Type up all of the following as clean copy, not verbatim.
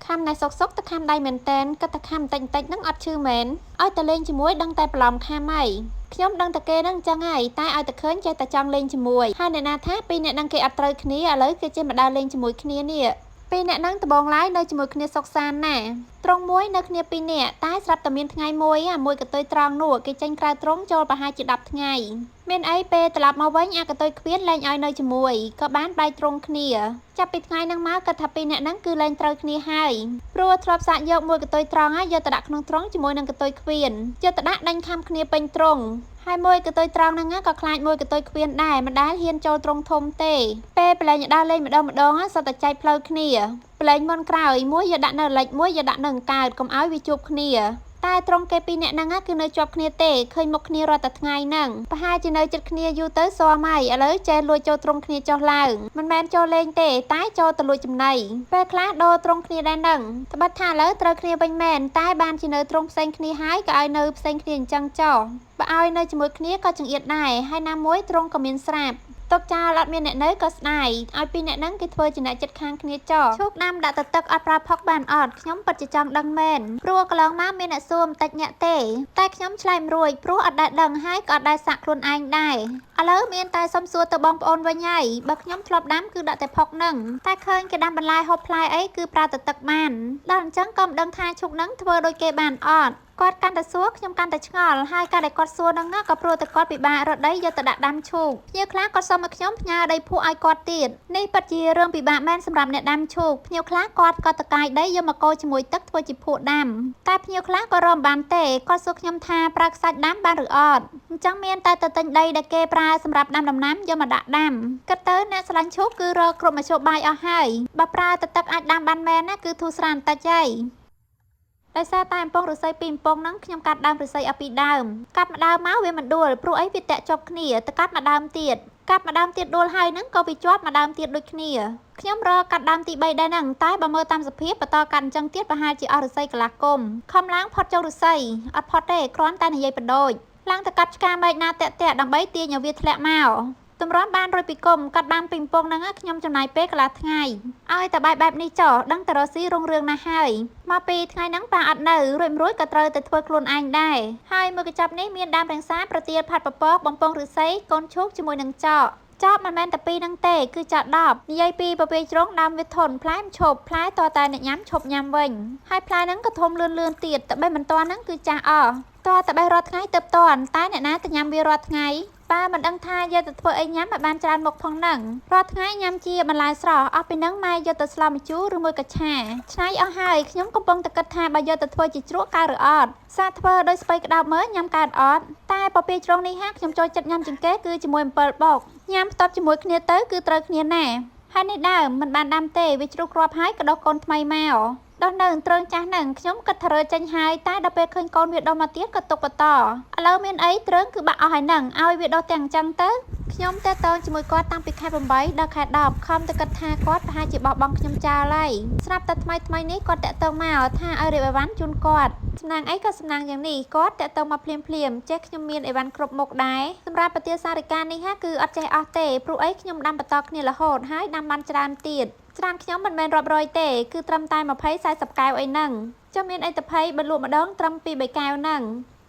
ខំណែសុកសុកទៅខំដៃមែនតែនក៏ទៅខំតិចតិចហ្នឹងអត់ឈឺមែនឲ្យតែលេងជាមួយដឹងតែប្រឡំខំហើយខ្ញុំដឹងតែគេហ្នឹងចឹងហើយតែឲ្យតែឃើញចេះតែចង់លេងជាមួយហើយអ្នកណាថាពីរអ្នកហ្នឹងគេអត់ត្រូវគ្នាឥឡូវគេចេះមកដើរលេងជាមួយគ្នានេះពីរអ្នកហ្នឹងដំបងឡាយនៅជាមួយគ្នាសុកសានណាត្រង់មួយនៅគ្នាពីរនាក់តែស្រាប់តែមានថ្ងៃមួយកតុយត្រង់នោះគេចេញក្រៅត្រង់ចូលប្រហែលជា10ថ្ងៃមានអីពេលត្រឡប់មកវិញអាកតុយខ្វៀនលែងឲ្យនៅជាមួយក៏បានបែកត្រង់គ្នាចាប់ពីថ្ងៃហ្នឹងមកគាត់ថាពីរអ្នកហ្នឹងគឺលែងត្រូវគ្នាហើយព្រោះធ្លាប់សាកយកមួយកតុយត្រង់ហើយយកទៅដាក់ក្នុងត្រង់ជាមួយនឹងកតុយខ្វៀនយកទៅដាក់ដេញខំគ្នាពេញត្រង់ហើយមួយកតុយត្រង់ហ្នឹងក៏ខ្លាចមួយកតុយខ្វៀនដែរមិនដែលហ៊ានចូលត្រង់ធំទេពេលប្រឡែងដើរលេងម្ដងសុទ្ធតែចែកផ្លូវគ្នាប្រឡែងមុនក្រោយមួយយកដាក់នៅលិចមួយយកដាក់នៅអង្កើតកុំឲ្យវាជួបគ្នាតែត្រង់គេពីរអ្នកហ្នឹងគឺនៅជាប់គ្នាទេឃើញមុខគ្នារាល់តែថ្ងៃហ្នឹងប្រហែលជានៅចិត្តគ្នាយូរទៅសមហើយឥឡូវចេះលួចចូលត្រង់គ្នាចុះឡើងមិនមែនចូលលេងទេតែចូលទៅលួចចំណីពេលខ្លះដូរត្រង់គ្នាដែរហ្នឹងត្បិតថាឥឡូវត្រូវគ្នាវិញមែនតែបានជានៅត្រង់ផ្សេងគ្នាហើយក៏ឲ្យនៅផ្សេងគ្នាអញ្ចឹងចុះបើឲ្យនៅជាមួយគ្នាក៏ចង្អៀតដែរហើយណាមួយត្រង់ក៏មានស្រាប់ទុកចោលអត់មានអ្នកនៅក៏ស្ដាយឲ្យពីរអ្នកហ្នឹងគេធ្វើជាអ្នកចិត្តខាងគ្នាចោលឈូកដាំដាក់ទៅទឹកអត់ប្រើផុកបានអត់ខ្ញុំពិតជាចង់ដឹងមែនព្រោះកន្លងមកមានអ្នកសួរបន្តិចអ្នកទេតែខ្ញុំឆ្លើយមិនរួចព្រោះអត់ដែលដឹងហើយក៏អត់ដែលសាក់ខ្លួនឯងដែរឥឡូវមានតែសុំសួរទៅបងប្អូនវិញហើយបើខ្ញុំធ្លាប់ដាំគឺដាក់តែផុកហ្នឹងតែឃើញគេដាំបន្លែហូបផ្លែអីគឺប្រើទៅទឹកបានដល់អញ្ចឹងក៏មិនដឹងថាឈូកហ្នឹងធ្វើដូចគេបានអត់គាត់កាន់តែសួរខ្ញុំកាន់តែឆ្ងល់ហើយការដែលគាត់សួរហ្នឹងក៏ព្រោះតែគាត់ពិបាករត់ដីយកទៅដាក់ដាំឈូកភ្ញៀវខ្លះគាត់សុំឲ្យខ្ញុំផ្ញើដីភក់ឲ្យគាត់ទៀតនេះពិតជារឿងពិបាកមែនសម្រាប់អ្នកដាំឈូកភ្ញៀវខ្លះគាត់ក៏តកាយដីយកមកកូរជាមួយទឹកធ្វើជាភក់ដាំតែភ្ញៀវខ្លះក៏រំបានទេគាត់សួរខ្ញុំថាប្រើខ្សាច់ដាំបានឬអត់អញ្ចឹងមានតែទៅទិញដីដែលគេប្រើសម្រាប់ដាំដំណាំយកមកដាក់ដាំគិតទៅអ្នកស្រឡាញ់ឈូកគឺរកគ្រប់មធ្យោបាយអស់ហើយបើប្រើទៅទឹកអាចដាំបានមែនណាគឺធូរស្រាលបន្តិចហើយដោយសារតែអំពងឫស្សីពីរអំពងហ្នឹងខ្ញុំកាត់ដើមឫស្សីឲ្យពីដើមកាត់ម្ដងមកវាមិនដួលព្រោះអីវាតាក់ជាប់គ្នាទៅកាត់ម្ដងទៀតកាត់ម្ដងទៀតដួលហើយហ្នឹងក៏វាជាប់ម្ដងទៀតដូចគ្នាខ្ញុំរកកាត់ដើមទី3ដែរហ្នឹងតែបើមើលតាមសភាពបន្តកាត់អញ្ចឹងទៀតប្រហែលជាអស់ឫស្សីកន្លះគុំខំឡើងផុតចូលឫស្សីអត់ផុតទេគ្រាន់តែនិយាយបដូចឡើងទៅកាត់ឆ្កាមែកណាតាក់ដើម្បីទាញឲ្យវាធ្លាក់មកតម្រាំបានរួចពីគុំកាត់បានពីកំពងហ្នឹងខ្ញុំចំណាយពេលកន្លះថ្ងៃឲ្យតែបែបនេះចោះដឹងតែរស់ស៊ីរុងរឿងណាស់ហើយមកពីថ្ងៃហ្នឹងប៉ាអត់នៅរួចក៏ត្រូវតែធ្វើខ្លួនឯងដែរហើយមួយកញ្ចប់នេះមានដើមរង្សាប្រទាលផាត់ពពកបំពង់ឫស្សីកូនឈូកជាមួយនឹងចប់មិនមែនតែពីរហ្នឹងទេគឺចោល10និយាយពីពពាយជ្រុងដើមវាធន់ផ្លែមិនឈប់ផ្លែតតែអ្នកញ៉ាំឈប់ញ៉ាំវិញហើយផ្លែហ្នឹងក៏ធំលឿនទៀតតែបេះមិនតាន់ហ្នឹងគឺចាស់អស់តតែបេះរាល់ថ្ងៃទៅតាន់តែអ្នកណាទៅញ៉ាំវារាល់ថ្ងៃប៉ាមិនដឹងថាយកទៅធ្វើអីញ៉ាំឲ្យបានច្រើនមុខផងហ្នឹងរាល់ថ្ងៃញ៉ាំជាបន្លែស្រស់អស់ពីហ្នឹងម៉ែយកទៅស្លម្ជូរឬមួយក៏ឆាឆ្នៃអស់ហើយខ្ញុំកំពុងតែគិតថាបើយកទៅធ្វើជាជ្រក់កើតឬអត់សាធ្វើដោយស្ពៃក្តោបមើលញ៉ាំកើតអត់តែពពាយជ្រុងនេះហាខ្ញុំចូលចិត្តញ៉ាំជាងគេគឺជាមួយអំពិលបុកញ៉ាំផ្ទាប់ជាមួយគ្នាទៅគឺត្រូវគ្នាណាហើយនេះដើមមិនបានដាំទេវាជ្រុះគ្រាប់ហើយក៏ដុះកូនថ្មីមកដោះនៅត្រង់ចាស់ហ្នឹងខ្ញុំគិតថារើចេញហើយតែដល់ពេលឃើញកូនវាដុះមកទៀតក៏ទុកបន្តឥឡូវមានអីត្រង់គឺបាក់អស់ហើយហ្នឹងឲ្យវាដុះទាំងអញ្ចឹងទៅខ្ញុំតេតងជាមួយគាត់តាំងពីខែ8ដល់ខែ10ខំតែគិតថាគាត់ប្រហែលជាបោះបង់ខ្ញុំចោលហើយស្រាប់តែថ្មីនេះគាត់តេតងមកថាឲ្យរៀបអីវ៉ាន់ជូនគាត់សំណាងអីក៏សំណាងយ៉ាងនេះគាត់តេតងមកភ្លាមចេះខ្ញុំមានអីវ៉ាន់គ្រប់មុខដែរសម្រាប់ប្រទាលសារិកានេះហាគឺអត់ចេះអស់ទេព្រោះអីខ្ញុំដាំបន្តគ្នារហូតហើយដាំបានច្រើនទៀតច្រើនខ្ញុំមិនមែនរាប់រយទេគឺត្រឹមតែ20-40កែវអីហ្នឹងចាំមានអីទៅភ័យបើលក់ម្ដងត្រឹម2-3កែវហ្នឹង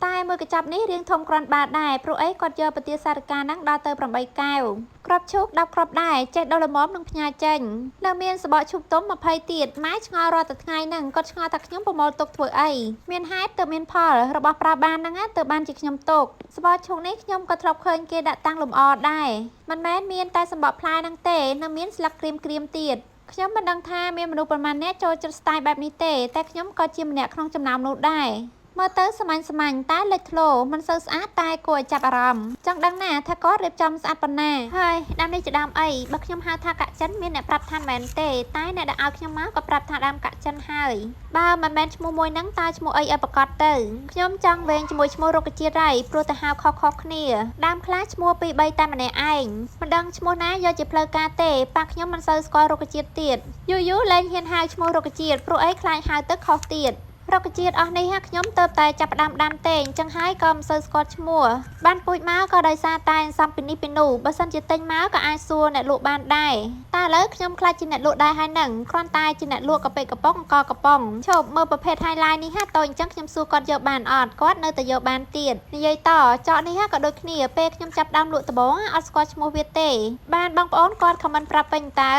តែមួយកញ្ចប់នេះរៀងធំគ្រាន់បាតដែរព្រោះអីគាត់យកប្រទាលសារិកាហ្នឹងដល់ទៅ8កែវគ្រាប់ឈូក10គ្រាប់ដែរចេះដល់ល្មមនឹងផ្ញើចេញនៅមានសបកឈូកទុំ20ទៀតម៉ែឆ្ងល់រាល់តែថ្ងៃហ្នឹងគាត់ឆ្ងល់ថាខ្ញុំប្រមូលទុកធ្វើអីមានហេតុទៅមានផលរបស់ប្រើបានហ្នឹងទៅបានជាខ្ញុំទុកសបកឈូកនេះខ្ញុំក៏ធ្លាប់ឃើញគេដាក់តាំងលម្អដែរមិនមែនមានតែសបកផ្លែហ្នឹងទេនៅមានស្លឹកក្រៀមទៀតខ្ញុំមិនដឹងថាមានមនុស្សប្រមាណអ្នកចូលចិត្តស្ទាយបែបនេះទេតែខ្ញុំក៏ជាម្នាក់ក្នុងចំណោមនោះដែរមើលទៅសាមញ្ញតែលេចធ្លោមិនសូវស្អាតតែគួរឲ្យចាប់អារម្មណ៍ចង់ដឹងណាថាគាត់រៀបចំស្អាតប៉ុណ្ណាហើយដើមនេះជាដើមអីបើខ្ញុំហៅថាកាក់ចិនមានអ្នកប្រាប់ថាមែនទេតែអ្នកដែលឲ្យខ្ញុំមកក៏ប្រាប់ថាដើមកាក់ចិនហើយបើមិនមែនឈ្មោះមួយហ្នឹងតើឈ្មោះអីឲ្យប្រកាសទៅខ្ញុំចង់វែងជាមួយឈ្មោះរុក្ខជាតិហើយព្រោះតែហៅខុសគ្នាដើមខ្លះឈ្មោះ2-3តែម្នាក់ឯងមិនដឹងឈ្មោះណាយកជាផ្លូវការទេប៉ាខ្ញុំមិនសូវស្គាល់រុក្ខជាតិទៀតយូរលែងហ៊ានហៅឈ្មោះរុក្ខជាតិព្រោះអីខ្លាចហៅទៅខុសទៀត រុក្ខជាតិអស់នេះខ្ញុំទៅតែចាប់ផ្ដើមដាំទេអញ្ចឹងហើយក៏មិនសូវស្គាល់ឈ្មោះបានពូជមកក៏ដោយសារតែសំពីនេះពីនោះបើសិនជាទិញមកក៏អាចសួរអ្នកលក់បានដែរតែឥឡូវខ្ញុំខ្លាចជាអ្នកលក់ដែរហើយនឹងគ្រាន់តែជាអ្នកលក់កាប៉េកំប៉ុងអង្គកំប៉ុងឈប់មើលប្រភេទ highlight នេះតូចអញ្ចឹងខ្ញុំសួរគាត់យកបានអត់គាត់នៅតែយកបានទៀតនិយាយតចកនេះក៏ដូចគ្នាពេលខ្ញុំចាប់ដើមលក់ដំបូងអត់ស្គាល់ឈ្មោះវាទេបានបងប្អូនគាត់ខមមិនប្រាប់វិញតើ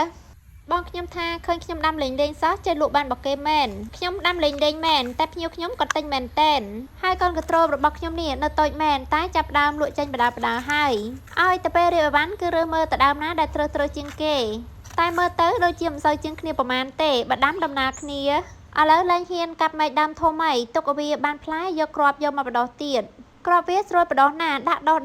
បងខ្ញុំថាឃើញខ្ញុំដាំលេងសោះចេះលក់បានបកគេមែនខ្ញុំដាំលេងមែនតែភ្ញៀវខ្ញុំក៏ទិញមែនតែនហើយកូនកត្រូលរបស់ខ្ញុំនេះនៅតូចមែនតែចាប់ដើមលក់ចេញបដាហើយឲ្យទៅពេលរៀបអីវ៉ាន់គឺរើសមើលទៅដើមណាដែលត្រូវជាងគេតែមើលទៅដូចជាមិនសូវជាងគ្នាប្រហែលទេបើដាំដំណើរគ្នាឥឡូវលែងហ៊ានកាប់មែកដើមធំអីទុកឲ្យវាបានផ្លែយកគ្រាប់យកមកបដោះទៀតក្របវាស្រួលបដោះណាដាក់ដោះ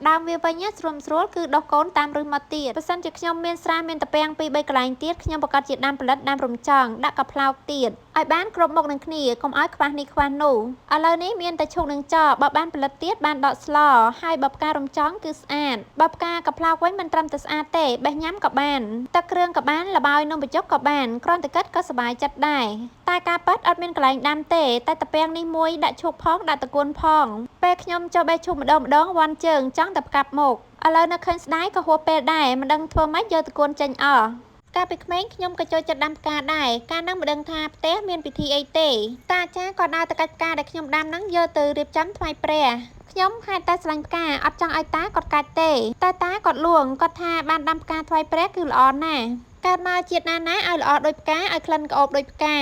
ដើមវាវិញស្រួលគឺដោះកូនតាមរឹសមកទៀតបើសិនជាខ្ញុំមានស្រែមានតាពាំង2 3កន្លែងទៀតខ្ញុំប្រកាសជាដាំផលិតដាំរំចង់ដាក់កាផ្លោកទៀតឲ្យបានគ្រប់មុខនឹងគ្នាកុំឲ្យខ្វះនេះខ្វះនោះឥឡូវនេះមានតែឈូកនឹងចោបើបានផលិតទៀតបានដកស្លហើយបើផ្ការរំចង់គឺស្អាតបើផ្កាកាផ្លោកវិញមិនត្រឹមតែស្អាតទេបេះញ៉ាំក៏បានទឹកគ្រឿងក៏បានលបាយនំបញ្ចុកក៏បានគ្រាន់តែគិតក៏សប្បាយចិត្តដែរតែការប៉ັດអត់មានកន្លែងដាំទេតែតាពាំងនេះមួយដាក់ឈូកផងដាក់តកួនផងពេលខ្ញុំចុះបេះឈូកម្ដងវ៉ាន់ជើងចង់តែផ្កាប់មកឥឡូវនៅឃើញស្ដាយក៏ហួសពេលដែរមិនដឹងធ្វើម៉េចយកតកួនចេញអស់កាលពីក្មេងខ្ញុំក៏ចូលចិត្តដាំផ្កាដែរកាលហ្នឹងមិនដឹងថាផ្ទះមានពិធីអីទេតាអាចារ្យក៏ដើរទៅកាច់ផ្កាដែលខ្ញុំដាំហ្នឹងយកទៅរៀបចំថ្វាយព្រះខ្ញុំហេតុតែស្រឡាញ់ផ្កាអត់ចង់ឲ្យតាគាត់កាច់ទេតែតាគាត់លួងគាត់ថាបានដាំផ្កាថ្វាយព្រះគឺល្អណាស់កើតមកជាតិណាឲ្យល្អដូចផ្កាឲ្យក្លិនក្អូបដូចផ្កា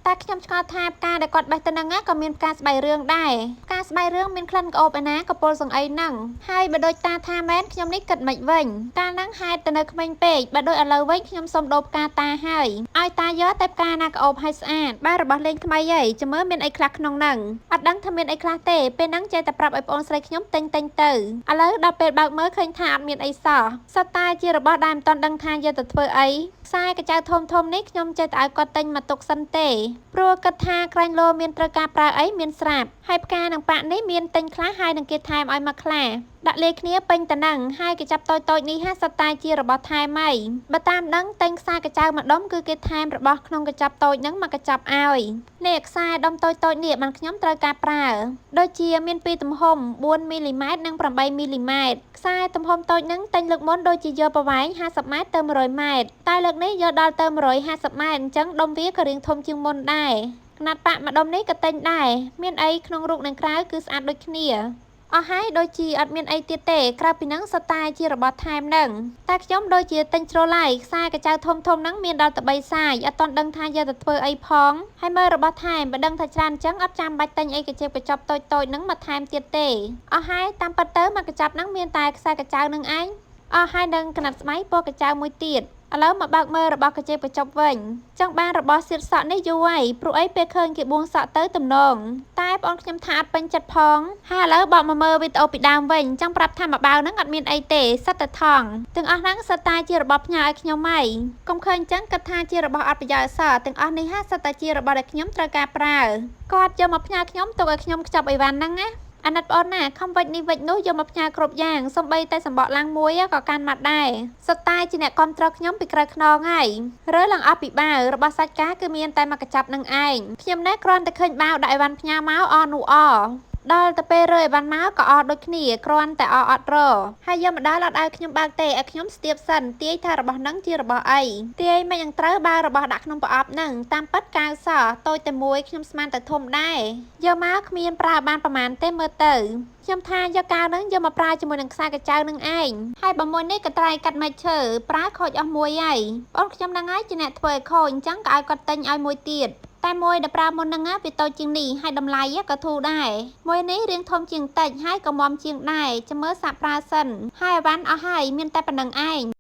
តែខ្ញុំឆ្ងល់ថាផ្កាដែលគាត់បេះទៅហ្នឹងក៏មានផ្កាស្បៃរឿងដែរផ្កាស្បៃរឿងមានក្លិនក្អូបឯណាក៏ពលសង្អីហ្នឹងហើយបើដូចតាថាមែនខ្ញុំនេះគិតមិនវិញកាលហ្នឹងហេតុទៅនៅក្មេងពេកបើដូចឥឡូវវិញខ្ញុំសុំដូរផ្កាតាហើយឲ្យតាយកតែផ្កាណាក្អូបហើយស្អាតបែររបស់លេងថ្មីហីចាំមើលមានអីខ្លះក្នុងហ្នឹងអត់ដឹងថាមានអីខ្លះទេពេលហ្នឹងចេះតែប្រាប់ឲ្យប្អូនស្រីខ្ញុំទិញទៅឥឡូវដល់ពេលបើកមើលឃើញថាអត់មានអីសោះសុទ្ធតែជារបស់ដែលមិនទាន់ដឹងថាយកទៅធ្វើអីខ្សែកញ្ចៅធំនេះខ្ញុំចេះតែឲ្យគាត់ទិញមកទុកសិនទេព្រោះគិតថាក្រែងលោមានត្រូវការប្រើអីមានស្រាប់ហើយផ្កានឹងប៉ាក់នេះមានទិញខ្លះហើយនឹងគេថែមឲ្យមកខ្លះដាក់លេគ្នាពេញតនឹងហើយគេចាប់តូចនេះសុទ្ធតែជារបស់ថែមអីបើតាមដឹងទិញខ្សែកញ្ចៅមួយដុំគឺគេថែមរបស់ក្នុងកញ្ចប់តូចហ្នឹងមកកញ្ចប់ឲ្យនេះខ្សែដុំតូចនេះបានខ្ញុំត្រូវការប្រើដូចជាមានពីទំហំ4មីលីម៉ែត្រនិង8មីលីម៉ែត្រខ្សែទំហំតូចហ្នឹងទិញលើកមុនដូចជាយកប្រវែង50ម៉ែត្រទៅ100ម៉ែត្រតែលើកនេះយកដល់ទៅ150ម៉ែត្រអញ្ចឹងដុំវាក៏រាងធំជាងមុនដែរຂະຫນាត់ប៉ាក់មួយដុំនេះក៏ទិញដែរមានអីក្នុងរូបនិងក្រៅគឺស្អាតដូចគ្នាអស់ហើយដូចជាអត់មានអីទៀតទេក្រៅពីហ្នឹងសុទ្ធតែជារបស់ថែមហ្នឹងតែខ្ញុំដូចជាទិញជ្រុលហើយខ្សែកញ្ចៅធំហ្នឹងមានដល់ទៅ3សាយអត់ទាន់ដឹងថាយកទៅធ្វើអីផងហើយមើលរបស់ថែមបើដឹងថាច្រើនអញ្ចឹងអត់ចាំបាច់ទិញអីកញ្ចប់តូចហ្នឹងមកថែមទៀតទេអស់ហើយតាមពិតទៅមកកញ្ចប់ហ្នឹងមានតែខ្សែកញ្ចៅហ្នឹងឯងអស់ហើយនឹងក្នាត់ស្បៃពណ៌កញ្ចៅមួយទៀតឥឡូវមកបើកមើលរបស់កញ្ចប់វិញចង់បានរបស់សៀតសក់នេះយូរហើយព្រោះអីពេលឃើញគេបួងសក់ទៅទំនងតែបងខ្ញុំថាអត់ពេញចិត្តផងហើយឥឡូវបកមកមើលវីដេអូពីដើមវិញចង់ប្រាប់ថាមកបាវហ្នឹងអត់មានអីទេសិតតែថងទាំងអស់ហ្នឹងសិតតែជារបស់ផ្ញើឲ្យខ្ញុំហើយកុំឃើញអញ្ចឹងគិតថាជារបស់អត់ប្រយោជន៍សោះទាំងអស់នេះសិតតែជារបស់ដែលខ្ញុំត្រូវការប្រើគាត់យកមកផ្ញើខ្ញុំទុកឲ្យខ្ញុំខ្ចប់អីវ៉ាន់ហ្នឹងណាអាណិតបងណាខំវិចនេះវិចនោះយកមកផ្ញើគ្រប់យ៉ាងសំបីតែសម្បកឡើងមួយក៏កាន់មកដែរសុទ្ធតែជាអ្នកគ្រប់គ្រងខ្ញុំពីក្រៅខ្នងហើយរើឡើងអស់ពីបាវរបស់សាច់ការគឺមានតែមកកញ្ចប់នឹងឯងខ្ញុំណែគ្រាន់តែឃើញបាវដាក់អីវ៉ាន់ផ្ញើមកអនោះដល់ទៅពេលរើអីវ៉ាន់មកក៏ដូចគ្នាគ្រាន់តែអត់រហើយយកមកដល់អត់ឲ្យខ្ញុំបើកទេឲ្យខ្ញុំស្ទាបសិនទាយថារបស់ហ្នឹងជារបស់អីទាយមិនយ៉ាងត្រូវបើរបស់ដាក់ក្នុងប្រអប់ហ្នឹងតាមពិតកៅសតូចតែមួយខ្ញុំស្មានតែធំដែរយកមកគ្មានប្រើបានប្រហែលទេមើលទៅខ្ញុំថាយកកៅហ្នឹងយកមកប្រើជាមួយនឹងខ្សែកញ្ចៅនឹងឯងហើយបើមួយនេះក៏ត្រៃកាត់មែកឈើប្រើខូចអស់មួយហើយបងខ្ញុំហ្នឹងហើយជាអ្នកធ្វើឲ្យខូចអញ្ចឹងក៏ឲ្យគាត់ទិញឲ្យមួយទៀតតែមួយដែលប្រើមុនហ្នឹងវាតូចជាងនេះហើយតម្លៃក៏ធូរដែរមួយនេះរាងធំជាងតិចហើយក៏មាំជាងដែរចាំមើលសាក់ប្រើសិនហើយអីវ៉ាន់អស់ហើយមានតែប៉ុណ្្នឹងឯង